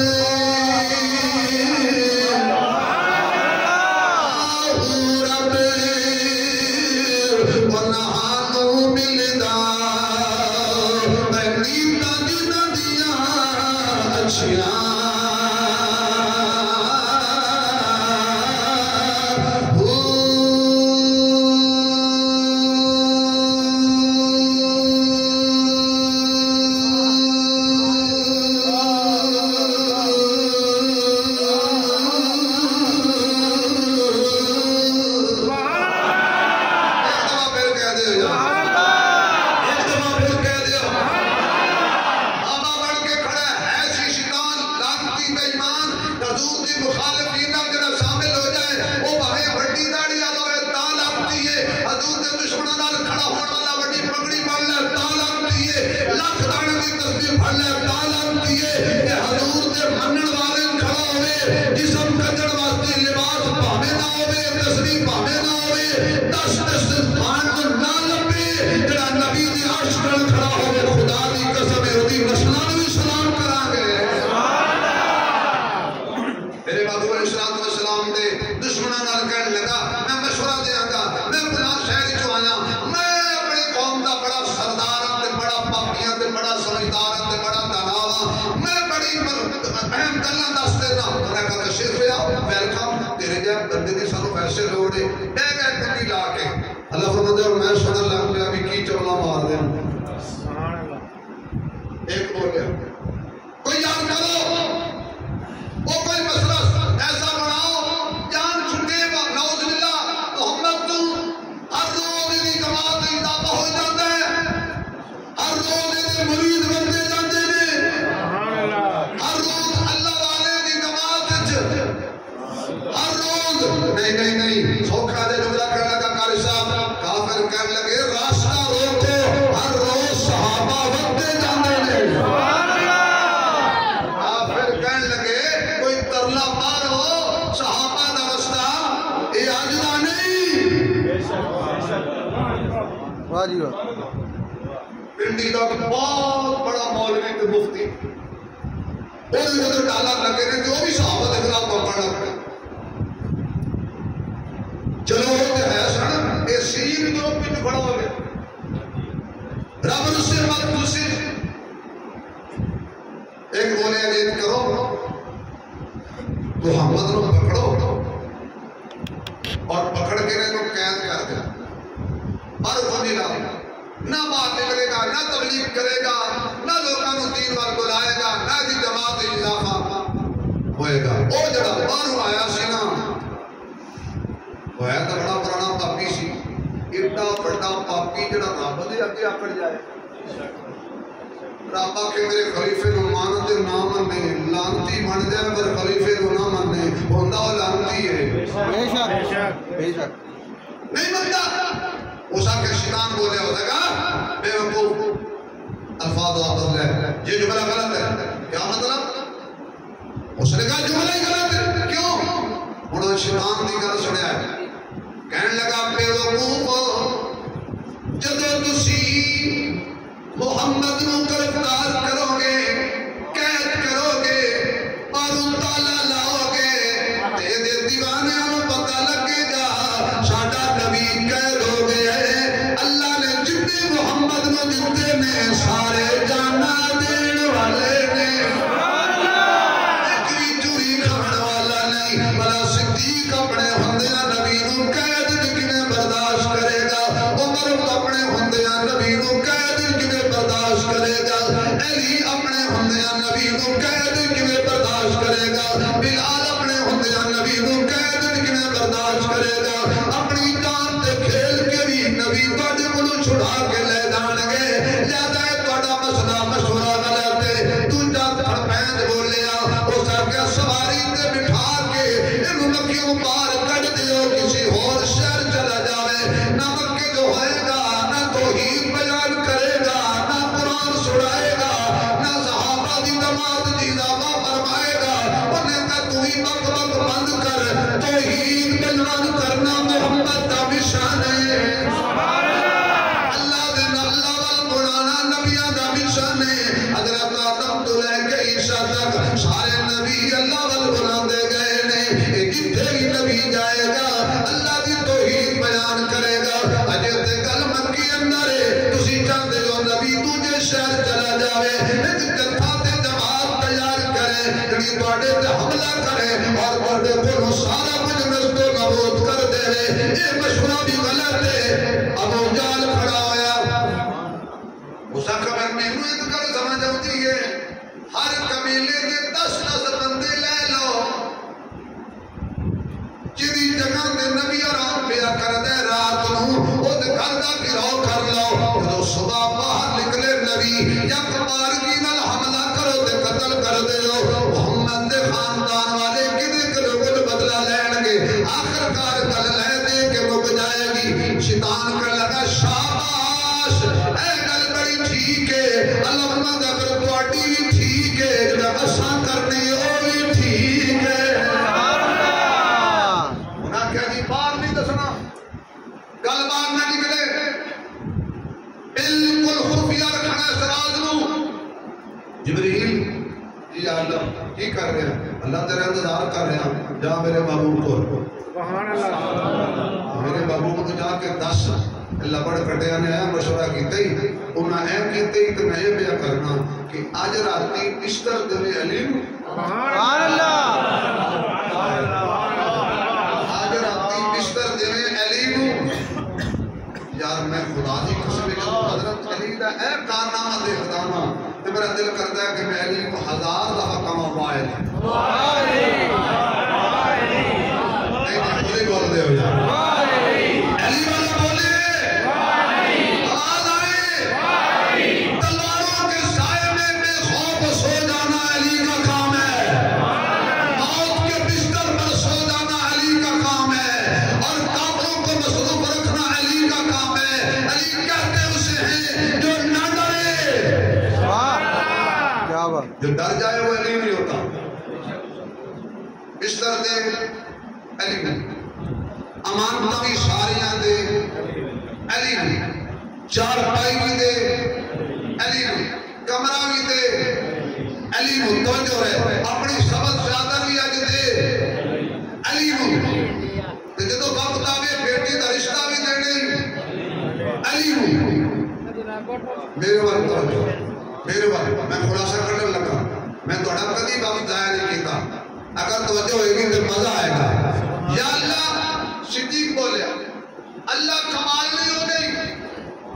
پنڈی کا بہت بڑا مولوی تے مفتی وہ جب ڈالر لگے نے جو بھی صحابہ کے خلاف پکڑنا پڑے چلو وہ ہے سن یہ سین جو پنڈ کھڑا ہو گیا رب سے مت دوسری ایک بولے اگین کرو محمد کو پکڑو اور پکڑ کے نے تو قید کر دیا اور وہ نہیں لاؤ نہ بات نکلے گا نہ تبلیغ کرے گا نہ لوگوں کو دین وال بلائے گا نہ دی جماعت اضافہ ہوئے گا وہ جڑا باہروں آیا سی نا وہ ہے تو بڑا پرانا پاپی سی ایڈا بڑا پاپی جڑا رب دے اگے آکڑ جائے رب آ کے میرے خلیفے نو مانت نہ منے لانتی بن جائے مگر خلیفے نو نہ منے ہوندا وہ لانتی ہے بے شک نہیں منتا اس آ کے شیطان بولے ہوتا گا بے وقوف الفاظ واپس لے یہ جملہ غلط ہے کیا مطلب اس نے کہا جملہ ہی غلط ہے کیوں انہوں شیطان دی گل سنیا ہے کہنے لگا بے وقوف جدو تسی محمد نو گرفتار کرو گے قید کرو گے اور تالا لاؤ گے تے دے دیوانے نو پتہ لگے گا تک سارے نبی اللہ وال بلاندے گئے نے جتھے بھی نبی جائے گا اللہ دی توحید بیان کرے گا اجے تے گل مکی اندر ہے تسی چاہتے ہو نبی دوجے شہر چلا جاوے ایک جتھا تے جماعت تیار کرے جڑی تواڈے تے حملہ کرے اور تواڈے کولوں سارا کچھ نست و نابود کر دے یہ مشورہ بھی غلط ہے ابو جہل کھڑا ہویا موسیٰ خبر میں انہوں ایک گل سمجھ آتی ہے ہر قبیلے کے 10 بندے لے لو جدی جگہ دے نبی آرام پیا کر دے رات نو او دے گھر دا گھراؤ کر لو جدو صبح باہر نکلے نبی یا کبارگی نال حملہ کرو تے قتل کر دے ہو محمد دے خاندان والے کدے کدے کچھ بدلہ لین گے آخر کار گل لے دے کے مک جائے گی شیطان کر لگا شاباش اے گل بڑی ٹھیک ہے اللہ دا اگر تواڈی بھی ٹھیک ہے جڑا اساں کرنی او بھی ٹھیک ہے انہاں کہا جی باہر نہیں دسنا گل باہر نہ نکلے بالکل خفیہ رکھنا اس راز نو جبریل جی اللہ کی کر رہے ہیں اللہ تیرے انتظار کر رہے ہیں جا میرے محبوب کو سبحان اللہ میرے محبوب کو جا کے 10 لبڑ کٹیا نے اے مشورہ کیتے ہی انہاں اے کیتے ہی تو میں یہ بیان کرنا کہ آج راتی بستر دے علی سبحان اللہ آج راتی بستر دے علی نو یار میں خدا دی قسم ہے حضرت علی دا اے کارنامہ دیکھدا نا تے میرا دل کردا ہے کہ میں علی کو 1000 دفعہ کما پائے نہیں بول دے ہو یار علی والا بولے جو ڈر جائے وہ علی نہیں ہوتا بستر دے علی امانتہ بھی ساریاں دے علی چار پائی بھی دے علی کمرہ بھی دے علی توجہ ہے اپنی سبت زیادہ بھی اج دے علی جدو وقت آوے بیٹی کا رشتہ بھی دینے علی میرے بارے توجہ میرے بارے میں خلاصہ کرنے لگا میں تھوڑا کدی وقت ضائع نہیں کیتا اگر توجہ ہوئے گی تو مزہ آئے گا یا اللہ صدیق بولیا اللہ کمال نہیں ہو گئی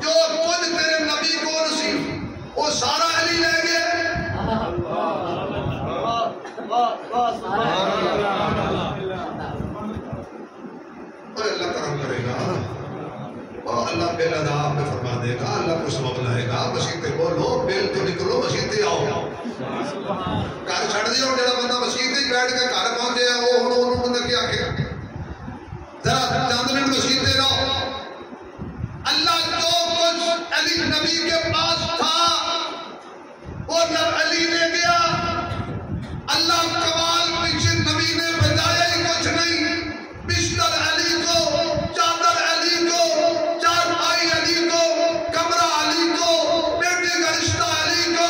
جو کچھ تیرے نبی کو نصیب وہ سارا علی لے گئے اور اللہ کرم کرے گا اور اللہ بل ادا میں فرما دے گا اللہ کو سبب لائے گا مسیح بولو بل تو نکلو مسیح آؤ گھر چھڑ دیا جڑا بندہ مسیح بیٹھ کے گھر پہنچے ہے وہ بندہ کیا کیا ذرا چند منٹ مسیح رہو اللہ جو کچھ علی نبی کے پاس تھا وہ علی نے گیا اللہ کمال پیچھے نبی نے بتایا ہی کچھ نہیں بستر علی کو چادر علی کو چارپائی علی کو کمرہ علی کو بیٹے کا رشتہ علی کو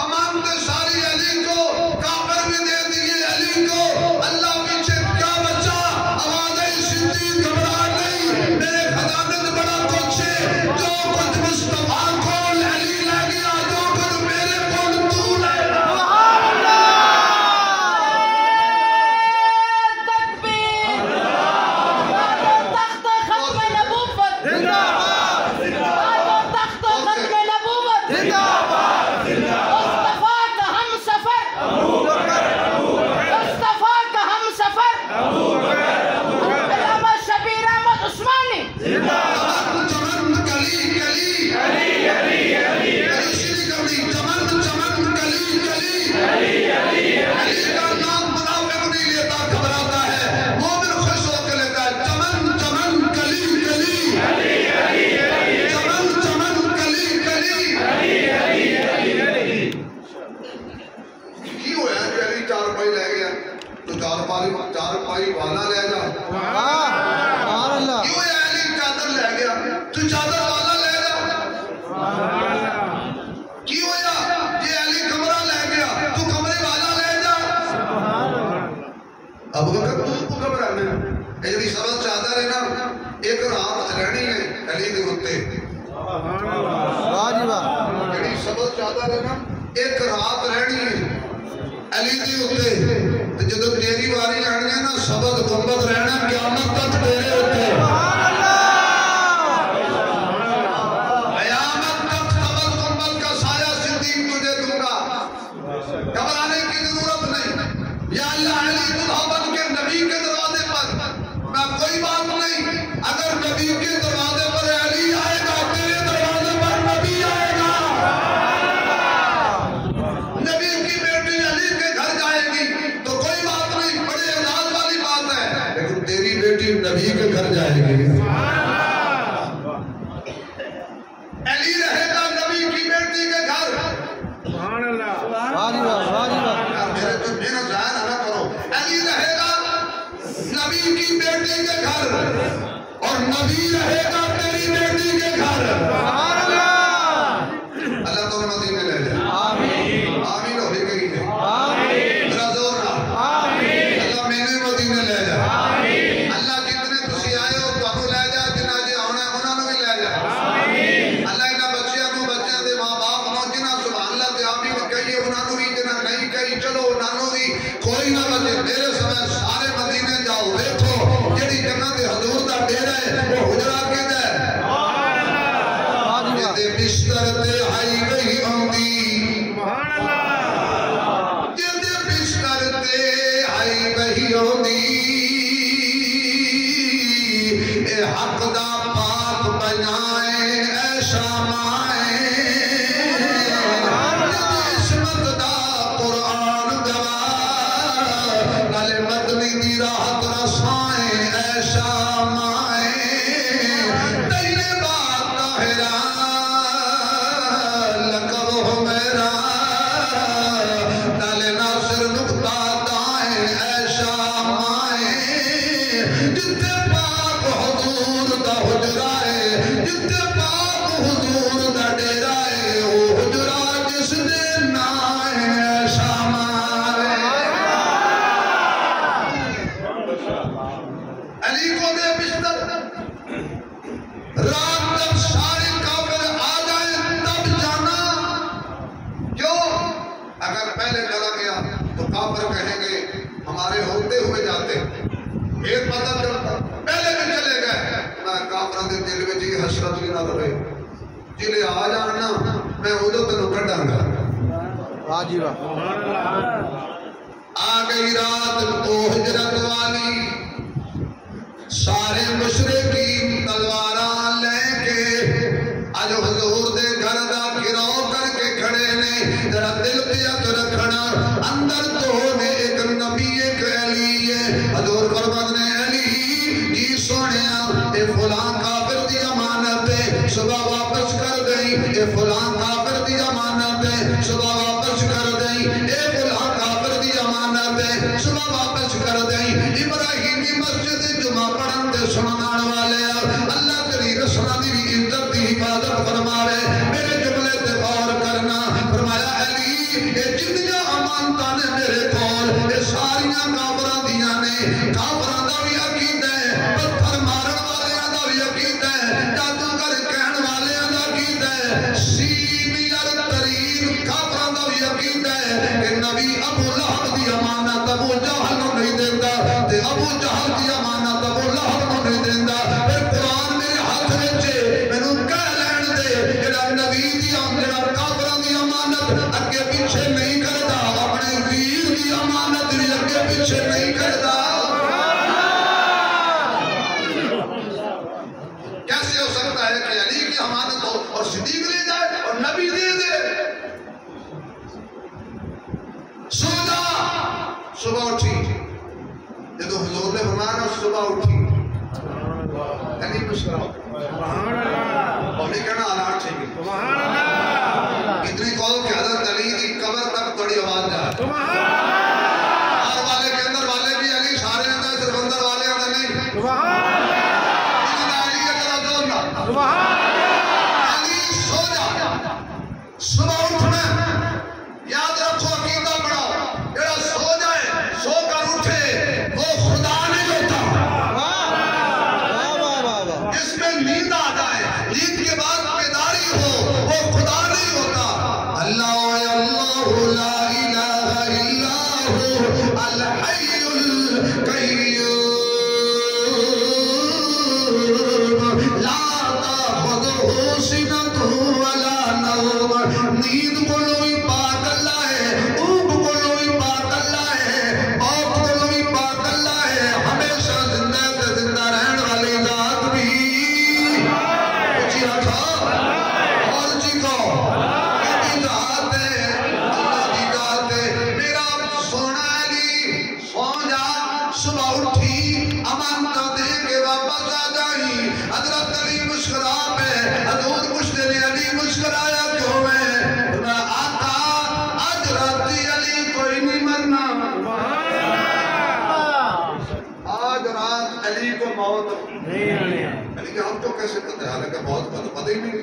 امانت ساری علی کو کافر بھی دے دیے علی کو اللہ پیچھے کیا بچا آواز صدیق گھبرا نہیں میرے خزانے سے بڑا کچھ ہے جو کچھ مصطفیٰ کو علی لے گیا جو کچھ میرے کو تو لے چار پائی والا لے جا کیوں علی چادر لے ایک رات رہنی ہے علی دے اتے جڑی سبق چاہتا ہے نا ایک رات رہنی ہے علی دے اتے جدو تیری واری آنی ہے نا سبق گنبد رہنا قیامت تک تیرے اتے قیامت تک سبق گنبد کا سایہ صدیق تجھے دوں گا گھبرانے کی ضرورت نہیں یا اللہ علی دلہا بن کے نبی کے دروازے پر میں کوئی بات نہیں اگر نبی کے دروازے پر علی آئے گا تیرے دروازے پر نبی آئے گا نبی کی بیٹی علی کے گھر جائے گی تو کوئی بات نہیں بڑے اعزاز والی بات ہے لیکن تیری بیٹی نبی کے گھر جائے گی علی رہے گا نبی کی بیٹی کے گھر سبحان اللہ میرا ظاہر نہ کرو علی رہے گا نبی کی بیٹی کے گھر اور نبی رہے گا تیری بیٹی کے گھر اللہ تو مدینے لے جائے آمین آمین ہوئی گئی ہے آمین ذرا زور رہا آمین اللہ میں نے مدینے لے جائے آمین اللہ جتنے تسی آئے ہو تو ہمیں لے جائے جنہ جی ہونا ہے انہوں نے بھی لے جائے آمین اللہ انہا بچیاں دے ماں باپ نو جنہ سبحان اللہ تے آمین کہیے انہوں نے بھی جنہ نہیں کہی چلو انہوں بھی کوئی نہ بچے میرے سمے سارے مدینے جاؤ دیکھو جڑی جنت حضور دا ڈیرا ہے وہ حجرہ کہتا ہے جتے بستر تے آئی گئی ہوندی جتے بستر تے آئی گئی ہوندی اے حق دا پاک بنائے اے شامائے عصمت دا قرآن گواہ نالے مدنی دی راحت رسائیں اے شامائے تیرے بات طاہرہ لقب ہو میرا نالے ناصر نقطہ دائیں اے شامائے جتے پاک حضور دا حجرہ ہے جتے پاک حضور دا ڈیرہ ہے وہ حجرہ جس دے نائیں اے شامائے علی کو دے بستر رات تک سارے کافر آ جائیں تب جانا کیوں اگر پہلے چلا گیا تو کافر کہیں گے ہمارے ہوتے ہوئے جاتے ایک پتہ چلتا پہلے بھی چلے گئے میں کافروں کے دل میں جی حسرت بھی نہ رہے جلے آ جانا میں ادھر تنوں کٹاں گا آ گئی رات تو ہجرت والی سارے مشرقین تلواراں لے کے آج حضور دے گھر دا گھراؤ کر کے کھڑے نے ذرا دل بیعت رکھنا اندر تو نے ایک نبی ایک علی ہے حضور فرماتے نے علی جی سونیا اے فلاں کافر دی امانت ہے صبح واپس کر دیں اے فلاں کافر دی امانت ہے صبح واپس کر دیں اے فلاں کافر دی امانت ہے صبح واپس کر دیں ابراہیمی مسجد جمعہ پڑھن دے سنان والے اللہ تیری رسولہ دی عزت دی حفاظت فرماوے میرے جملے تے غور کرنا فرمایا علی یہ جتنیاں امانتاں نے میرے کول یہ ساریاں کافراں دیاں نے کافراں دا بھی عقیدہ ہے پتھر مارن والیاں دا بھی عقیدہ ہے جادوگر کہن والیاں دا عقیدہ ہے سینئر ترین کافراں دا بھی عقیدہ ہے کہ نبی ابو لہب دی امانت ابو جہل نو نہیں دیندا تے ابو جہل دی امانت ابو لہب نو نہیں دیندا پھر قرآن میرے ہاتھ وچ مینوں کہہ لین دے جڑا نبی دی جڑا کافراں دی امانت اگے پیچھے نہیں کردا اپنے ویر دی امانت بھی اگے پیچھے نہیں کردا کیسے ہو سکتا ہے کہ علی کی امانت ہو اور صدیق لے جائے اور نبی دے دے سو جا صبح اٹھی جدو حضور نے فرمایا صبح اٹھی علی مسکراؤ اور نہیں کہنا آلات چاہیے اتنی قول کہ حضرت علی کی قبر تک بڑی آواز جا ہر والے کے اندر والے بھی علی سارے اندر صرف اندر والے اندر نہیں علی کے طرح دورنا علی سو جا صبح اٹھنا یاد رکھو عقیدہ پڑھاؤ جڑا سو جائے سو کر اٹھے وہ خدا نہیں ہوتا نیند آ جائے، نیند کے بعد بیداری ہو، وہ خدا نہیں ہوتا۔ اللہ لا الہ الا ہو الحی القیوم لا تأخذہ سنۃ ولا نوم۔ نیند کو لوئی پاک اللہ ہے، اونگ کو لوئی پاک اللہ ہے، موت کو لوئی پاک اللہ ہے، ہمیشہ زندہ تے زندہ رہن والی ذات بھی اچھی رکھا اور جی کو کبھی ذات ہے اللہ کی ذات ہے۔ میرا سونا علی سو جا، صبح اٹھی امانتہ دے کے واپس آ جائی۔ حضرت علی مسکرا پہ، حضور پوچھتے نے علی مسکرایا کیوں ہے؟ میں آقا آج راتی علی کوئی نہیں مرنا، آج رات علی کو موت نہیں آنی۔ علی کہ ہم تو کیسے پتہ ہے؟ حالانکہ موت کا تو پتہ ہی نہیں۔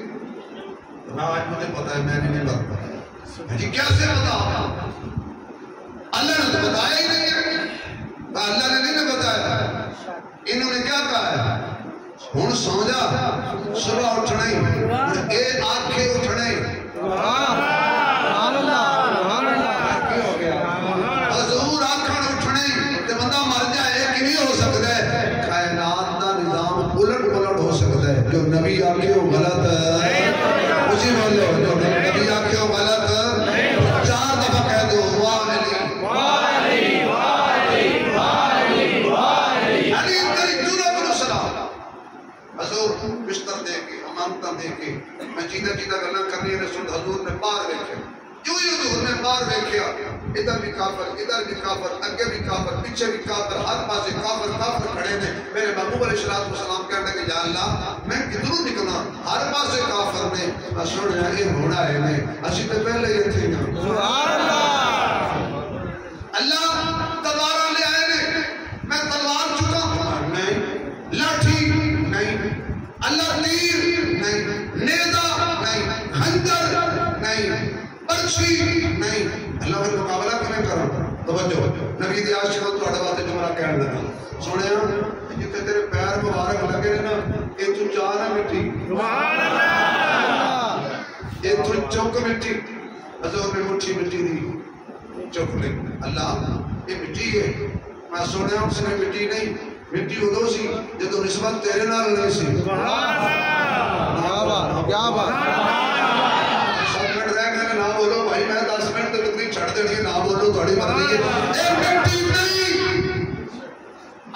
میں آج مجھے پتہ ہے میں نہیں مرتا۔ جی کیسے پتہ؟ اللہ نے تو بتایا ہی نہیں ہے، اللہ نے نہیں بتایا۔ انہوں نے کیا کہا ہے؟ ہن سو جا، صبح اٹھنا ہی، اے آنکھیں اٹھنا ہی۔ حضور آنکھیں اٹھنا ہی تے بندہ مر جائے کیویں ہو سکتا ہے؟ کائنات دا نظام الٹ پلٹ ہو سکتا ہے۔ جو نبی آکھے وہ غلط ہے، اسی بولو جو نبی آکھے وہ غلط ہے۔ چار دفعہ کہہ دو واہ علی علی تیری جرأت و سلام۔ حضور بستر دے کے امانتاں دے کے میں چیدہ گلاں کرنی نے سن۔ حضور نے باہر دیکھا، جو ہی حضور نے باہر دیکھا، ادھر بھی کافر، ادھر بھی کافر، اگے بھی کافر، پیچھے بھی کافر، ہر پاسے کافر کھڑے نے۔ میرے محبوب علیہ السلام کہنے کہ یا اللہ میں کدھروں نکلا، ہر پاسے کافر نے۔ میں سنیا یہ ہونا ہے نے، اسی تو پہلے یہ تھی نا۔ اللہ تلوار لے آئے نے، میں تلوار چکا نہیں، لاٹھی نہیں، اللہ تیر نہیں، نیزہ نہیں، خنجر نہیں، برچھی نہیں۔ اللہ پھر مقابلہ کیوں کرا؟ توجہ نبی دی عاشقاں تہاڈے واسطے جملہ کہن لگا، سنیا جتھے تیرے پیر مبارک لگے نے نا، اے تو چا نہ مٹی، سبحان اللہ، اے تو چوک مٹی۔ حضور نے مٹھی مٹی دی چوک لے، اللہ یہ مٹی ہے۔ میں سنیا اس نے مٹی نہیں، مٹی ادو سی جدو نسبت تیرے نال نہیں سی۔ کیا بات نہ بولو بھائی، میں 10 منٹ تک تقریر چھڑ دینی ہے، نہ بولو تھوڑی مرضی ہے۔ اے مٹی نہیں،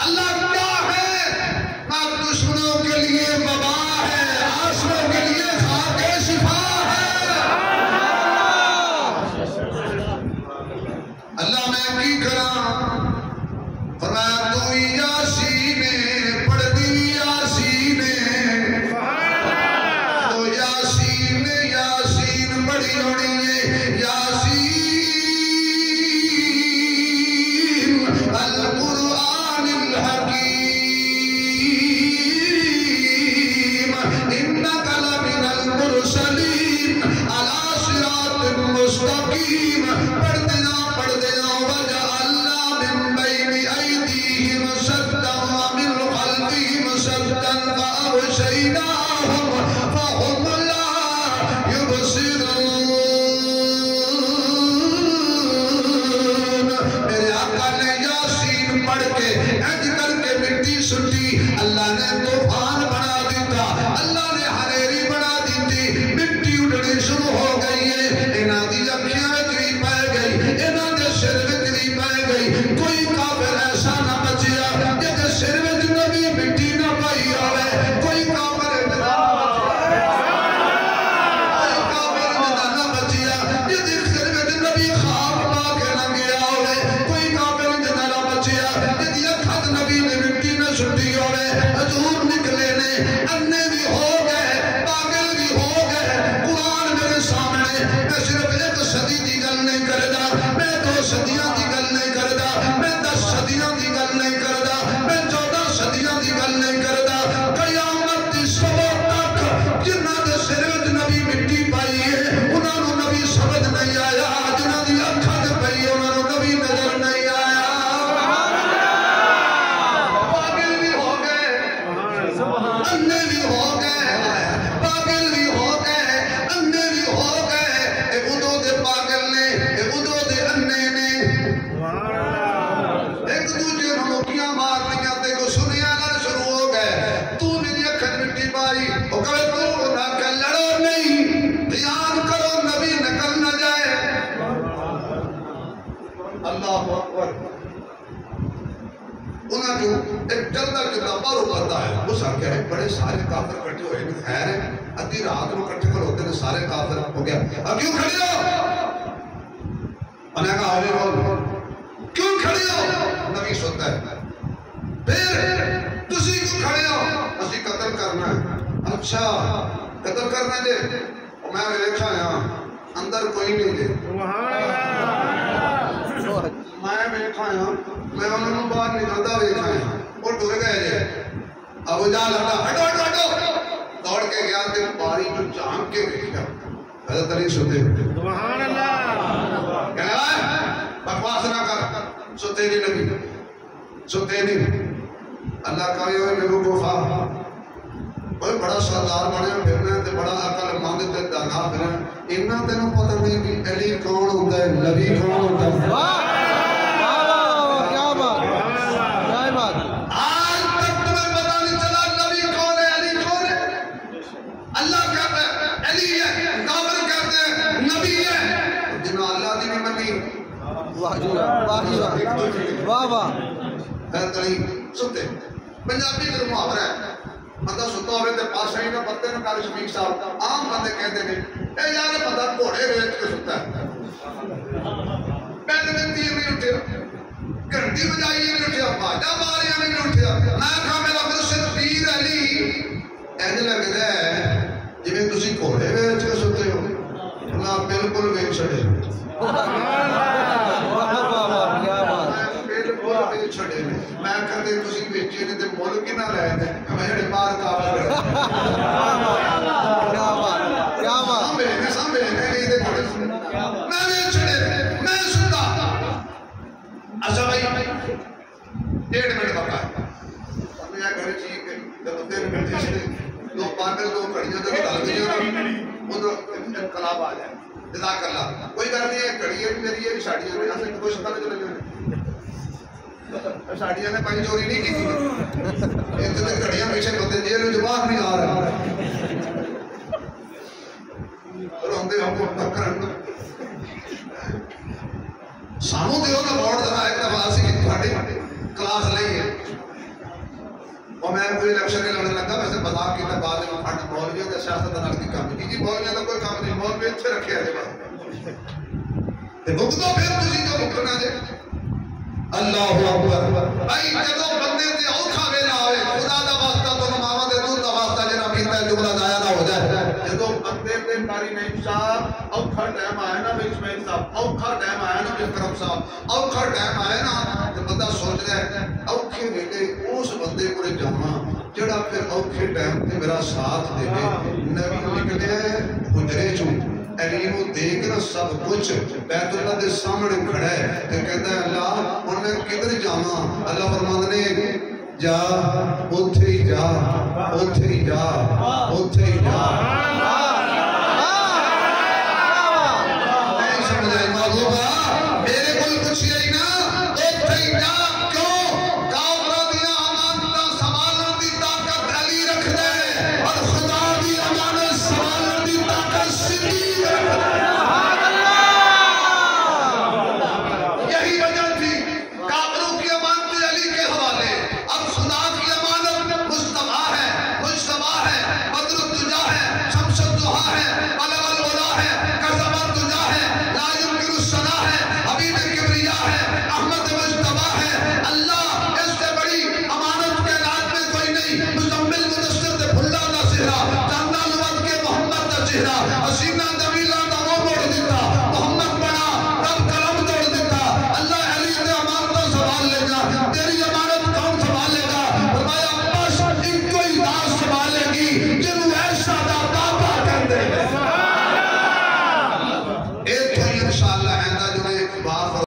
اللہ کیا ہے؟ نہ دشمنوں کے لیے وبا ہے، عاشقوں کے لیے خاک شفا ہے۔ اللہ میں کی کراں؟ فرمایا تو یاسین پڑھ دی یاسین، تو یاسین یاسین بڑی ہونی ہے، یاسین القرآن الحکیم انک لمن المرسلین علی صراط مستقیم۔ پڑھ دینا وجعلنا من بین ایدیہم سدا ومن خلفہم سدا فأغشیناہم فہم لا یبصرون۔ میرے آقا نے یاسین پڑھ کے اج کر کے مٹی سٹی، اللہ نے طوفان بنا دیتا، اللہ نے ہنیری بنا دیتی، مٹی اڑنی شروع ہو گئی ہے۔ انہاں دی اکھیاں وچ بھی پے گئی، انہاں دے سر وچ بھی پے گئی۔ کوئی کافر ایسا نہ بچیا جے سر وچ نبی مٹی نہ پئی ہوے، کوئی کافر لنگڑے بھی ہو گئے پاگل بھی ہو گئے انے بھی ہو گئے اے ادو دے پاگل نے اے ادو دے انے نے ایک دوجے نوکیاں مار لیا تے کو سنیا نہ شروع ہو گئے تو میری اکھن مٹی پائی وہ کہے تو نہ کہ لڑو نہیں دھیان کرو نبی نکل نہ جائے اللہ اکبر انہاں جو ایک جلدہ کتابہ رو کرتا ہے وہ سب کہہ رہے بڑے سارے کافر کٹھے ہوئے ہیں خیر ہے ادھی رات میں کٹھے کر ہوتے ہیں سارے کافر ہو گیا اب کیوں کھڑے ہو انہیں کہا علی بول کیوں کھڑے ہو نبی سوتا ہے پھر تسی کیوں کھڑے ہو اسی قتل کرنا ہے اچھا قتل کرنا دے میں دیکھا یہاں اندر کوئی نہیں دے میں بیٹھا ہوں میں انہوں نے باہر نکلتا بیٹھا ہوں وہ ڈر گئے جائے ابو جہل ہٹو ہٹو ہٹو ہٹو دوڑ کے گیا تے باری جو جھانک کے دیکھا حضرت علی سوتے سبحان اللہ کہنے لگا بکواس نہ کر سوتے نہیں نبی سوتے نہیں اللہ کا یہ میرے کو خواہ کوئی بڑا سردار بنے پھرنا تے بڑا عقل مند تے دانا پھرنا انہاں تینوں پتہ نہیں کہ علی کون ہوتا ہے نبی کون ہوتا ہے ستے پنجابی جو محاورہ ہے بندہ ستا ہوئے تے پاسا ہی نہ پتے نہ کاری شفیق صاحب عام بندے کہتے ہیں اے یار بندہ گھوڑے ویچ کے ستا ہے پہلے دن تیر نہیں اٹھیا گھنٹی بجائی نہیں اٹھیا باجا ماریا نہیں اٹھیا میں کہا میرا مرشد پیر علی ایج لگتا ہے جی میں تسی گھوڑے ویچ کے ستے ہو اللہ بالکل ویچ چھڑے چھڑے میں کہتے تسی بیچے نے تے مول کی نہ رہے تھے میں جڑے بار کافر کیا بات سامنے نہیں دے کھڑے میں نے چھڑے میں ستا اچھا بھائی 1.5 منٹ بقا ہم یہ گھر چیز کے جب 3 منٹ چھڑے دو پاگل دو کھڑیاں تے ڈال دیا وہ انقلاب آ جائے جزاک اللہ کوئی گل نہیں ہے کھڑی ہے میری ہے شادی ہے اسے کوئی شکل نہیں چلے ساڑیاں نے پائی چوری نہیں کی ایک تو کھڑیاں پیچھے ہوتے جیل جواب نہیں آ رہا روندے ہم کو ٹکرن سانو دیو نا بورڈ دنا ایک دفعہ سی تھاڑی کلاس لئی ہے اور میں کوئی الیکشن نہیں لڑنے لگا ویسے بتا کے بعد میں پھٹ مولویوں کے سیاست نال کی کام کی مولویوں کا کوئی کام نہیں مولوی اتنے رکھے ہے بس تے بھگتو پھر تسی جو بھگتنا دے اللہ اکبر بھائی جدو بندے تے اوکھا ویلا آوے خدا دا واسطہ تو ماواں دے دودھ دا واسطہ جنا پیتا ہے جملہ ضائع نہ ہو جائے جدو بندے تے کاری نہیں صاحب اوکھا ٹائم آیا نا اسماعیل صاحب اوکھا ٹائم آیا نا اکرم صاحب اوکھا ٹائم آیا نا تے بندہ سوچ رہا ہے اوکھے ویلے اس بندے کو جاواں جڑا پھر اوکھے ٹائم تے میرا ساتھ دے نبی نکلے حجرے چوں علی نو دیکھ نہ سب کچھ بیت اللہ دے سامنے کھڑا ہے تے کہتا ہے اللہ ہن میں کدھر جاواں اللہ فرماندے نے جا اوتھے ہی جا اوتھے ہی جا اوتھے ہی جا نہیں سمجھ آئی محبوبہ میرے کوئی کچھ یہی نا اوتھے ہی جا کیوں کافراں دیاں امانتاں سنبھالن دی طاقت علی رکھدا ہے اور خدا دی امانت سنبھالن دی طاقت صدیق یہی وجہ تھی کافروں کی امانت علی کے حوالے اب خدا کی امانت مصطفیٰ ہے مجتبیٰ ہے بدر الدجا ہے شمس الضحیٰ ہے بلغ العلا ہے قذف الدجا ہے لا ينکر الصلاح ہے حبیب کبریاء ہے احمد مجتبیٰ ہے اللہ اس سے بڑی امانت کے رات میں کوئی نہیں مزمل مدثر دے بھلا نہ چہرہ چاندہ لوت کے محمد دا چہرہ حسینہ